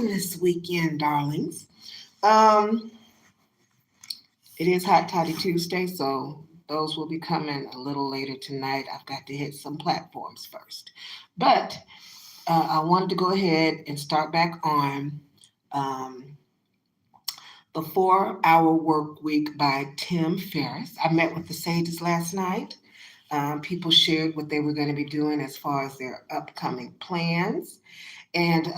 cooking this weekend, darlings? Um, it is Hot Toddy Tuesday, so those will be coming a little later tonight. I've got to hit some platforms first. But I wanted to go ahead and start back on um, The 4 Hour Work Week by Tim Ferris. I met with the Sages last night. People shared what they were going to be doing as far as their upcoming plans. And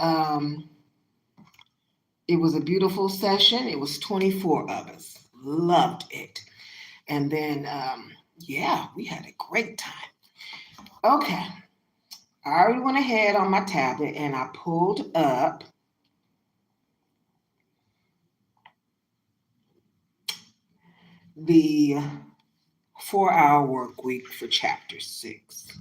it was a beautiful session. It was 24 of us. Loved it. And then, yeah, we had a great time. Okay. I already went ahead on my tablet and I pulled up the 4 Hour Work Week for Chapter 6.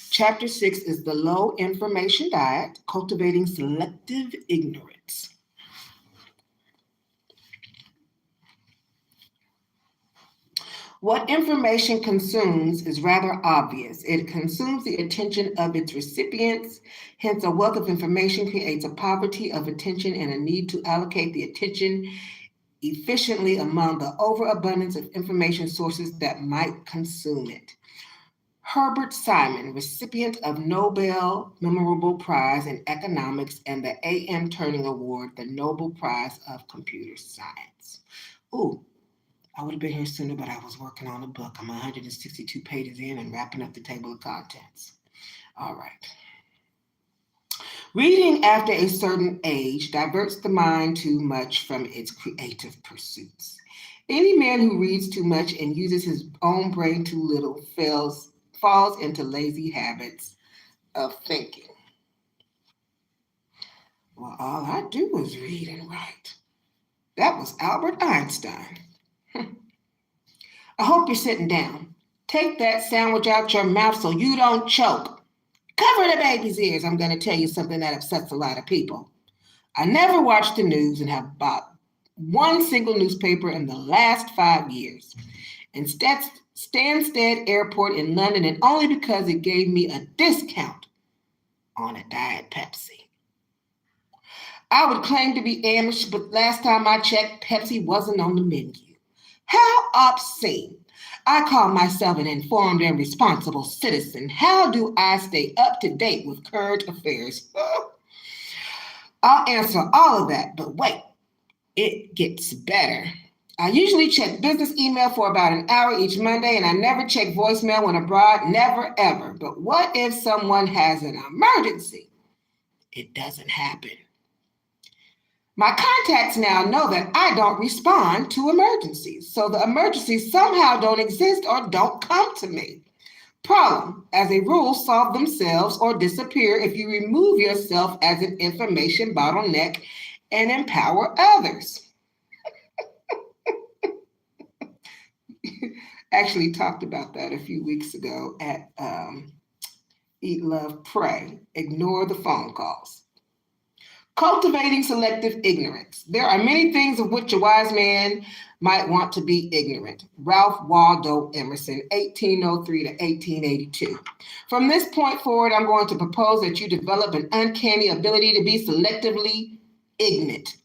Chapter 6 is the Low Information Diet, Cultivating Selective Ignorance. What information consumes is rather obvious. It consumes the attention of its recipients. Hence, a wealth of information creates a poverty of attention and a need to allocate the attention efficiently among the overabundance of information sources that might consume it. Herbert Simon, recipient of Nobel Memorable Prize in Economics and the A.M. Turing Award, the Nobel Prize of Computer Science. Ooh, I would have been here sooner, but I was working on a book. I'm 162 pages in and wrapping up the table of contents. All right. Reading after a certain age diverts the mind too much from its creative pursuits. Any man who reads too much and uses his own brain too little falls into lazy habits of thinking. Well, all I do is read and write. That was Albert Einstein. I hope you're sitting down. Take that sandwich out your mouth so you don't choke. Cover the baby's ears. I'm going to tell you something that upsets a lot of people. I never watched the news and have bought one single newspaper in the last 5 years. Instead, Stansted Airport in London, and only because it gave me a discount on a Diet Pepsi. I would claim to be Amish, but last time I checked, Pepsi wasn't on the menu. How obscene. I call myself an informed and responsible citizen. How do I stay up to date with current affairs? I'll answer all of that, but wait, it gets better. I usually check business email for about an hour each Monday, and I never check voicemail when abroad, never ever. But what if someone has an emergency? It doesn't happen. My contacts now know that I don't respond to emergencies, so the emergencies somehow don't exist or don't come to me. Problem, as a rule, solve themselves or disappear if you remove yourself as an information bottleneck and empower others. Actually talked about that a few weeks ago at Eat, Love, Pray. Ignore the phone calls. Cultivating selective ignorance. There are many things of which a wise man might want to be ignorant. Ralph Waldo Emerson, 1803 to 1882. From this point forward, I'm going to propose that you develop an uncanny ability to be selectively ignorant.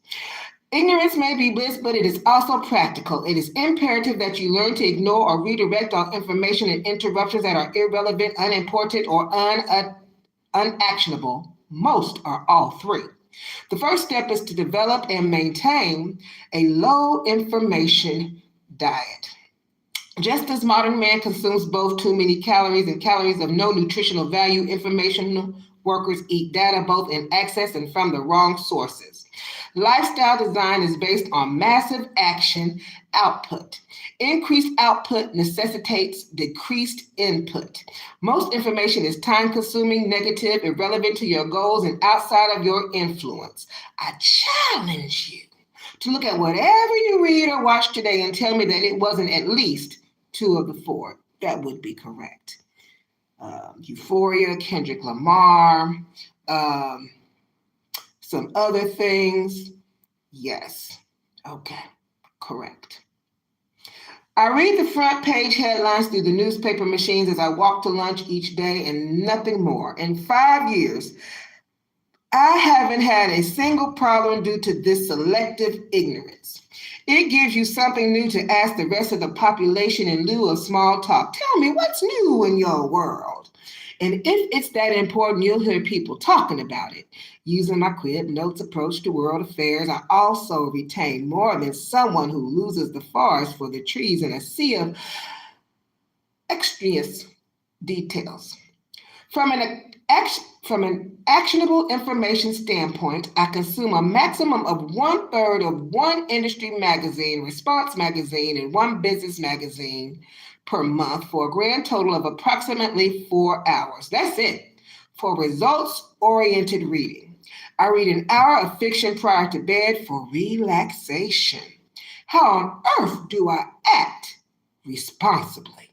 Ignorance may be bliss, but it is also practical. It is imperative that you learn to ignore or redirect all information and interruptions that are irrelevant, unimportant, or unactionable. Most are all three. The first step is to develop and maintain a low information diet. Just as modern man consumes both too many calories and calories of no nutritional value, information workers eat data both in excess and from the wrong sources. Lifestyle design is based on massive action output. Increased output necessitates decreased input. Most information is time-consuming, negative, irrelevant to your goals, and outside of your influence. I challenge you to look at whatever you read or watch today and tell me that it wasn't at least two of the four. That would be correct. Euphoria, Kendrick Lamar, some other things. Yes. Okay. Correct. I read the front page headlines through the newspaper machines as I walk to lunch each day and nothing more. In 5 years, I haven't had a single problem due to this selective ignorance. It gives you something new to ask the rest of the population in lieu of small talk. Tell me what's new in your world. And if it's that important, you'll hear people talking about it. Using my crib notes approach to world affairs, I also retain more than someone who loses the forest for the trees in a sea of extraneous details. From an actionable information standpoint, I consume a maximum of 1/3 of one industry magazine, response magazine, and one business magazine per month for a grand total of approximately 4 hours. That's it for results-oriented reading. I read an hour of fiction prior to bed for relaxation. How on earth do I act responsibly?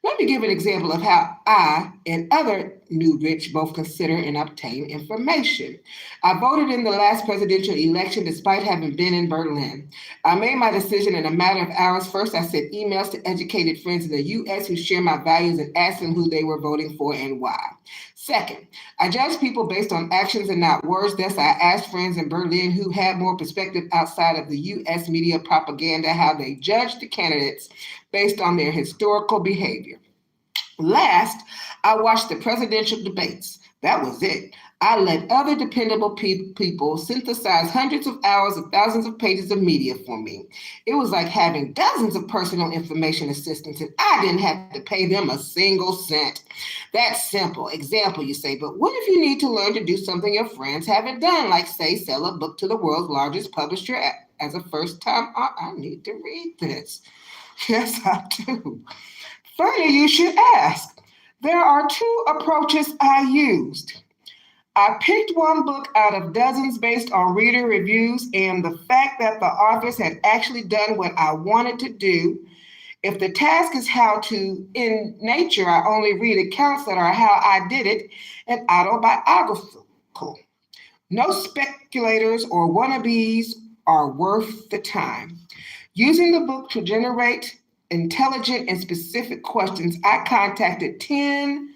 Let me give an example of how I and other new rich both consider and obtain information. I voted in the last presidential election despite having been in Berlin. I made my decision in a matter of hours. First, I sent emails to educated friends in the U.S. who share my values and asked them who they were voting for and why. Second, I judge people based on actions and not words. Thus, I asked friends in Berlin who had more perspective outside of the U.S. media propaganda how they judged the candidates based on their historical behavior. Last, I watched the presidential debates. That was it. I let other dependable people synthesize hundreds of hours of thousands of pages of media for me. It was like having dozens of personal information assistants, and I didn't have to pay them a single cent. That's simple. Example, you say, but what if you need to learn to do something your friends haven't done, like, say, sell a book to the world's largest publisher as a first time? I need to read this. Yes, I do. Funny you should ask. There are two approaches I used. I picked one book out of dozens based on reader reviews and the fact that the authors had actually done what I wanted to do. If the task is how to in nature, I only read accounts that are how I did it and autobiographical. No speculators or wannabes are worth the time. Using the book to generate intelligent and specific questions, I contacted 10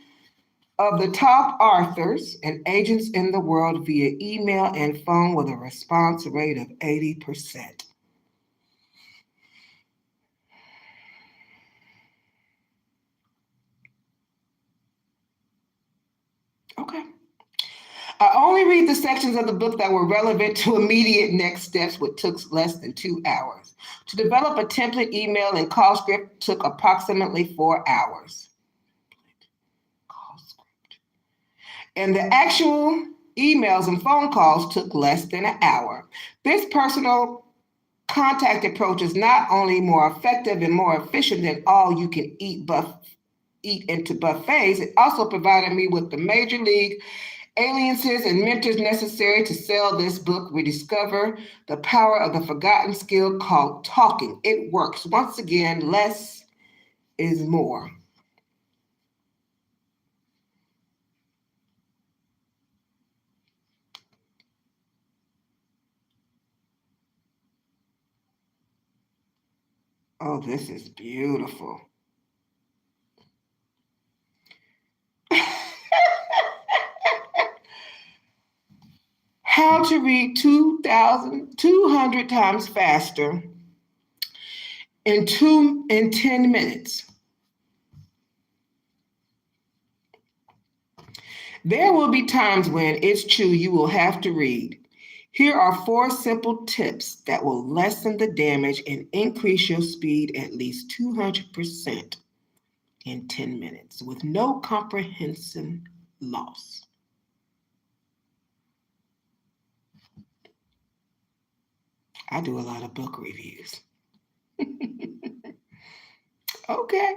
of the top authors and agents in the world via email and phone with a response rate of 80%. Okay. I only read the sections of the book that were relevant to immediate next steps, which took less than 2 hours. To develop a template email and call script took approximately 4 hours. Call script. And the actual emails and phone calls took less than an hour. This personal contact approach is not only more effective and more efficient than all you can eat into buffets, it also provided me with the major league aliases and mentors necessary to sell this book. We discover the power of the forgotten skill called talking. It works. Once again, less is more. Oh, this is beautiful. How to read 2,200 times faster in 10 minutes. There will be times when it's true you will have to read. Here are 4 simple tips that will lessen the damage and increase your speed at least 200% in 10 minutes with no comprehension loss. I do a lot of book reviews. Okay.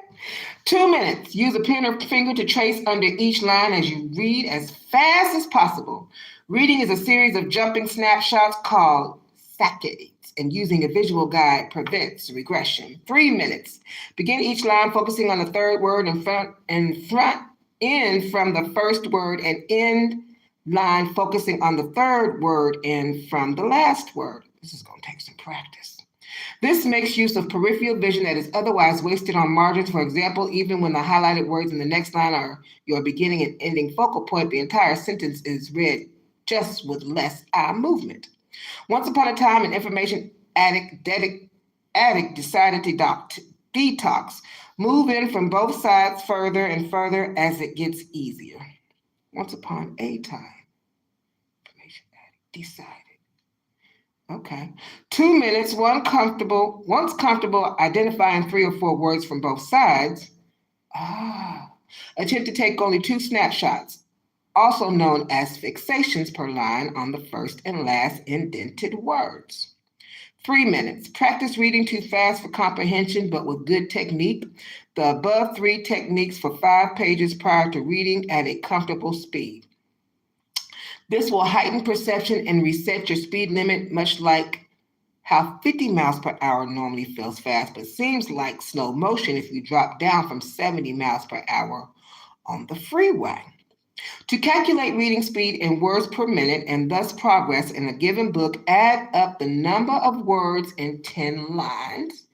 2 minutes. Use a pen or finger to trace under each line as you read as fast as possible. Reading is a series of jumping snapshots called saccades, and using a visual guide prevents regression. 3 minutes. Begin each line focusing on the third word in from the first word, and end line focusing on the third word in from the last word. This is going to take some practice. This makes use of peripheral vision that is otherwise wasted on margins. For example, even when the highlighted words in the next line are your beginning and ending focal point, the entire sentence is read just with less eye movement. Once upon a time, an information addict decided to detox, move in from both sides further and further as it gets easier. Once upon a time, information addict decided. Okay. 2 minutes, once comfortable identifying 3 or 4 words from both sides. Attempt to take only 2 snapshots, also known as fixations per line on the first and last indented words. 3 minutes. Practice reading too fast for comprehension, but with good technique. The above 3 techniques for 5 pages prior to reading at a comfortable speed. This will heighten perception and reset your speed limit, much like how 50 miles per hour normally feels fast, but seems like slow motion if you drop down from 70 miles per hour on the freeway. To calculate reading speed in words per minute and thus progress in a given book, add up the number of words in 10 lines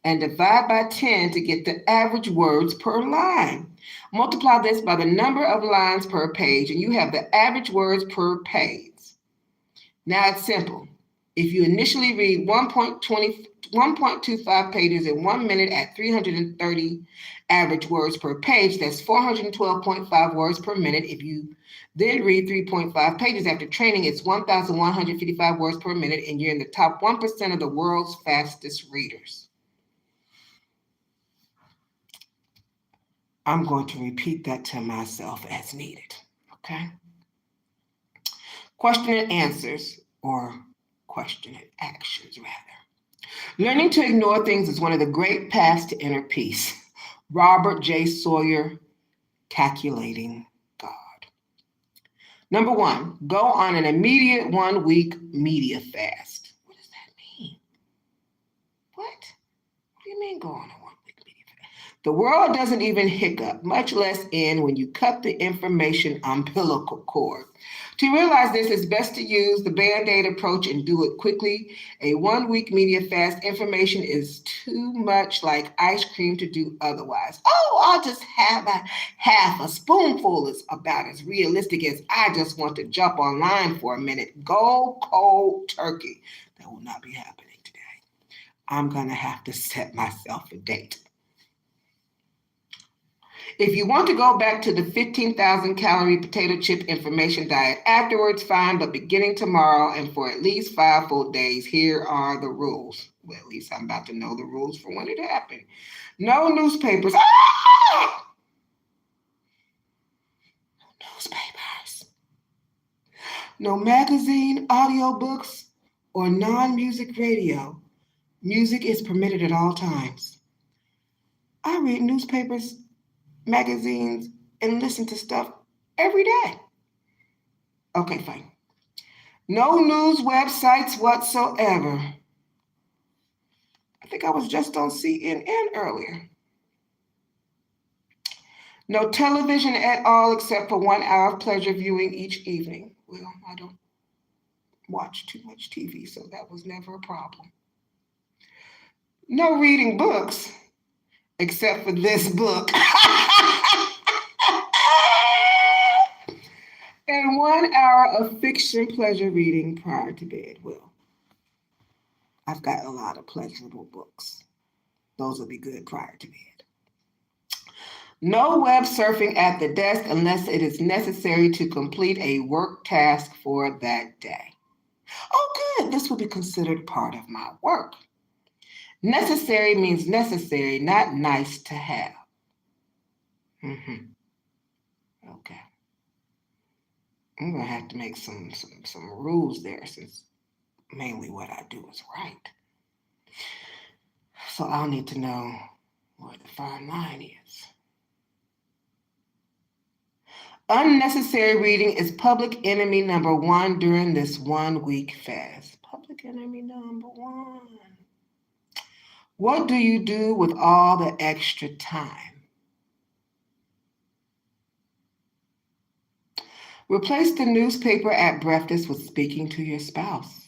and divide by 10 to get the average words per line. Multiply this by the number of lines per page, and you have the average words per page. Now it's simple. If you initially read 1.25 pages in 1 minute at 330 average words per page, that's 412.5 words per minute. If you then read 3.5 pages after training, it's 1,155 words per minute, and you're in the top 1% of the world's fastest readers. I'm going to repeat that to myself as needed, okay? Question and answers, or question and actions, rather. Learning to ignore things is one of the great paths to inner peace. Robert J. Sawyer, Calculating God. Number 1, go on an immediate 1-week media fast. What does that mean? What do you mean go on a 1-week media fast? The world doesn't even hiccup, much less end when you cut the information umbilical cord. To realize this, it's best to use the Band-Aid approach and do it quickly. A 1-week media fast information is too much like ice cream to do otherwise. Oh, I'll just have half a spoonful is about as realistic as I just want to jump online for a minute. Go cold turkey. That will not be happening today. I'm going to have to set myself a date. If you want to go back to the 15,000 calorie potato chip information diet afterwards, fine, but beginning tomorrow and for at least 5 full days, here are the rules. Well, at least I'm about to know the rules for when it happened. No newspapers. No newspapers. No magazine, audiobooks, or non-music radio. Music is permitted at all times. I read newspapers, magazines, and listen to stuff every day. Okay, fine. No news websites whatsoever. I think I was just on CNN earlier. No television at all except for 1 hour of pleasure viewing each evening. Well, I don't watch too much TV, so that was never a problem. No reading books except for this book. And 1 hour of fiction pleasure reading prior to bed. Well, I've got a lot of pleasurable books. Those will be good prior to bed. No web surfing at the desk unless it is necessary to complete a work task for that day. Oh, good. This will be considered part of my work. Necessary means necessary, not nice to have. Okay. I'm going to have to make some rules there, since mainly what I do is right. So I'll need to know where the fine line is. Unnecessary reading is public enemy number 1 during this 1-week fast. Public enemy number 1. What do you do with all the extra time? Replace the newspaper at breakfast with speaking to your spouse,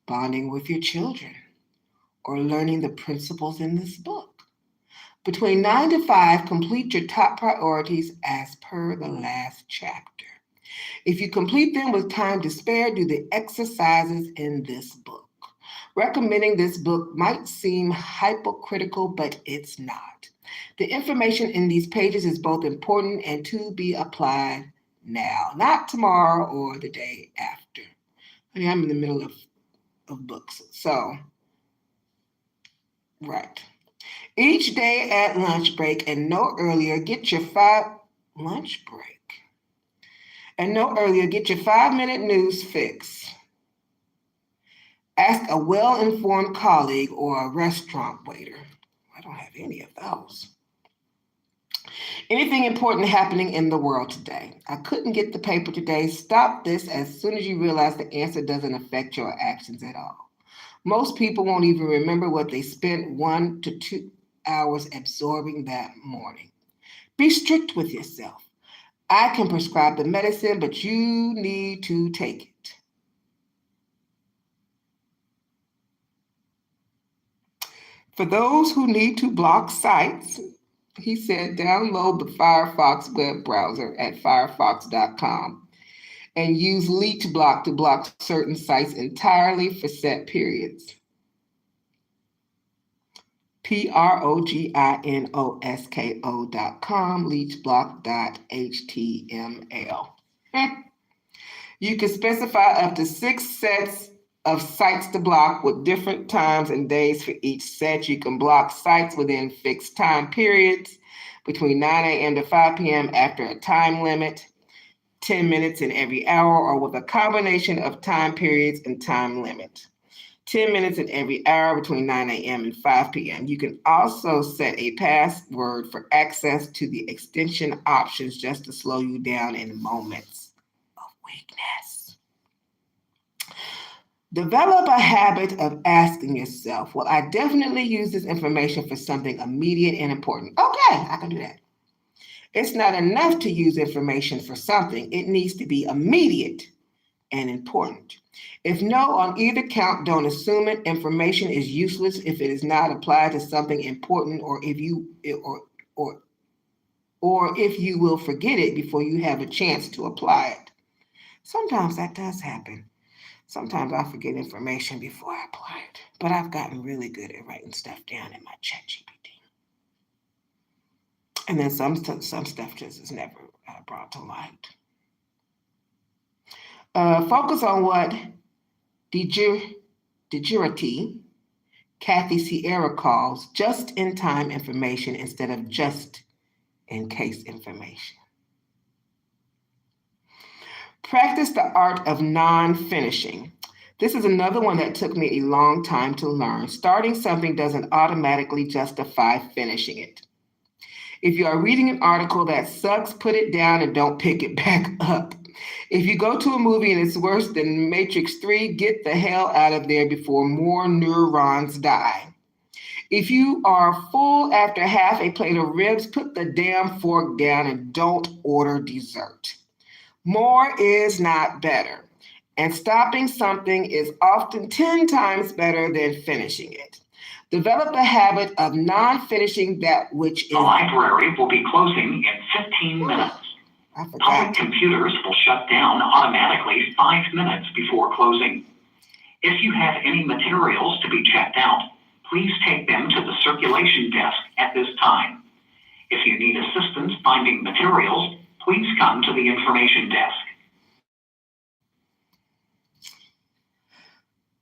bonding with your children, or learning the principles in this book. Between 9 to 5, complete your top priorities as per the last chapter. If you complete them with time to spare, do the exercises in this book. Recommending this book might seem hypocritical, but it's not. The information in these pages is both important and to be applied now, not tomorrow or the day after. I'm in the middle of books. So, right. Each day at lunch break and no earlier, get your 5-minute news fix. Ask a well-informed colleague or a restaurant waiter. I don't have any of those. Anything important happening in the world today? I couldn't get the paper today. Stop this as soon as you realize the answer doesn't affect your actions at all. Most people won't even remember what they spent 1 to 2 hours absorbing that morning. Be strict with yourself. I can prescribe the medicine, but you need to take it. For those who need to block sites, he said, download the Firefox web browser at firefox.com and use leech block to block certain sites entirely for set periods. PROGINOSKO.com, leechblock.html. You can specify up to 6 sets of sites to block with different times and days for each set. You can block sites within fixed time periods between 9 a.m. to 5 p.m. after a time limit, 10 minutes in every hour, or with a combination of time periods and time limit. 10 minutes in every hour between 9 a.m. and 5 p.m. You can also set a password for access to the extension options just to slow you down in moments of weakness. Develop a habit of asking yourself, well, I definitely use this information for something immediate and important. Okay, I can do that. It's not enough to use information for something. It needs to be immediate and important. If no on either count, don't assume it. Information is useless if it is not applied to something important, or if you will forget it before you have a chance to apply it. Sometimes that does happen. Sometimes I forget information before I apply it, but I've gotten really good at writing stuff down in my ChatGPT. And then some stuff just is never brought to light. Focus on what de jure Kathy Sierra calls just-in-time information instead of just-in-case information. Practice the art of non-finishing. This is another one that took me a long time to learn. Starting something doesn't automatically justify finishing it. If you are reading an article that sucks, put it down and don't pick it back up. If you go to a movie and it's worse than Matrix 3, get the hell out of there before more neurons die. If you are full after half a plate of ribs, put the damn fork down and don't order dessert. More is not better, and stopping something is often 10 times better than finishing it. Develop the habit of non-finishing that which is... The library will be closing in 15 minutes. I forgot. Public computers will shut down automatically 5 minutes before closing. If you have any materials to be checked out, please take them to the circulation desk at this time. If you need assistance finding materials, please come to the information desk.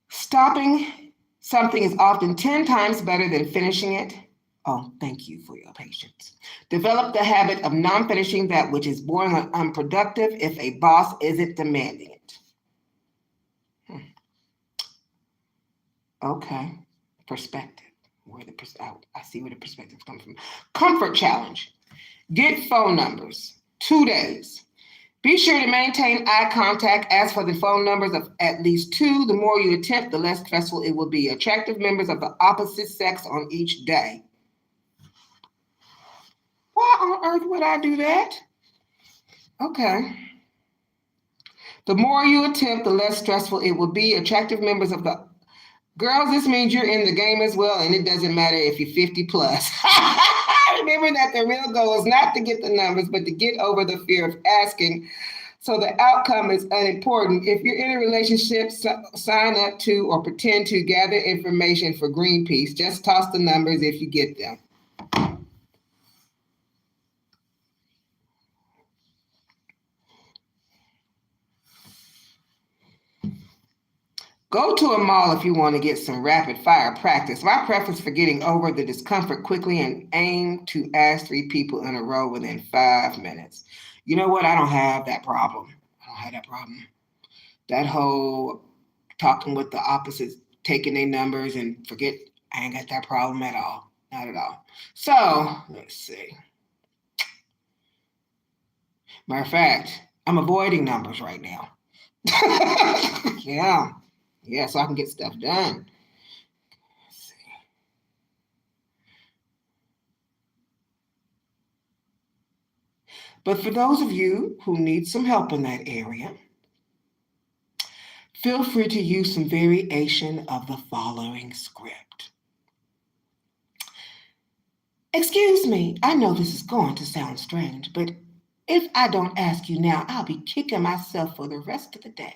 Stopping something is often 10 times better than finishing it. Oh, thank you for your patience. Develop the habit of non-finishing that which is boring or unproductive if a boss isn't demanding it. Okay, perspective. I see where the perspective comes from. Comfort challenge. Get phone numbers. 2 days. Be sure to maintain eye contact. Ask for the phone numbers of at least 2. The more you attempt, the less stressful it will be. Attractive members of the opposite sex on each day. Why on earth would I do that? Okay. The more you attempt, the less stressful it will be. Attractive members of the... Girls, this means you're in the game as well, and it doesn't matter if you're 50 plus. Remember that the real goal is not to get the numbers, but to get over the fear of asking So the outcome is unimportant. If you're in a relationship, sign up to or pretend to gather information for Greenpeace. Just toss the numbers if you get them. Go to a mall if you want to get some rapid fire practice. My preference for getting over the discomfort quickly and aim to ask 3 people in a row within 5 minutes. You know what? I don't have that problem. That whole talking with the opposites, taking their numbers and forget, I ain't got that problem at all. Not at all. So, let's see. Matter of fact, I'm avoiding numbers right now. Yeah, so I can get stuff done. Let's see. But for those of you who need some help in that area, feel free to use some variation of the following script. Excuse me, I know this is going to sound strange, but if I don't ask you now, I'll be kicking myself for the rest of the day.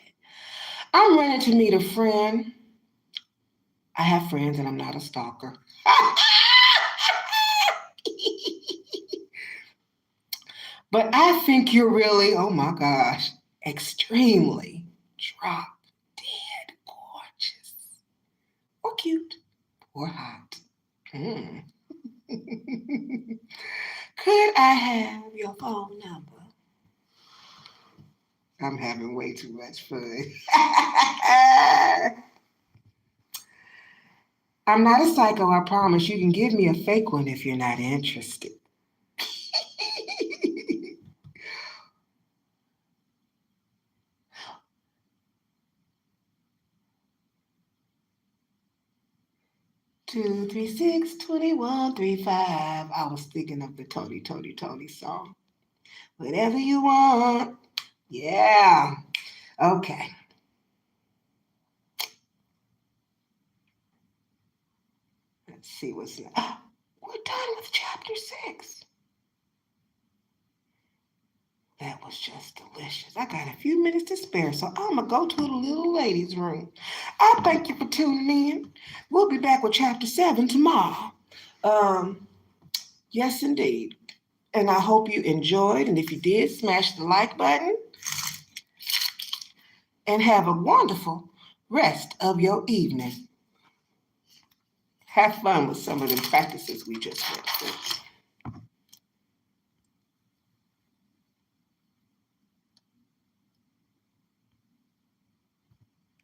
I'm running to meet a friend. I have friends and I'm not a stalker. But I think you're really, oh my gosh, extremely drop dead gorgeous. Or cute. Or hot. Could I have your phone number? I'm having way too much fun. I'm not a psycho, I promise. You can give me a fake one if you're not interested. Two, 3, 6, 21, 3, 5. I was thinking of the Tony song. Whatever you want. Yeah. Okay. Let's see what's next. We're done with chapter 6. That was just delicious. I got a few minutes to spare, so I'm going to go to the little ladies' room. I thank you for tuning in. We'll be back with chapter 7 tomorrow. Yes, indeed. And I hope you enjoyed. And if you did, smash the like button. And have a wonderful rest of your evening. Have fun with some of the practices we just went through.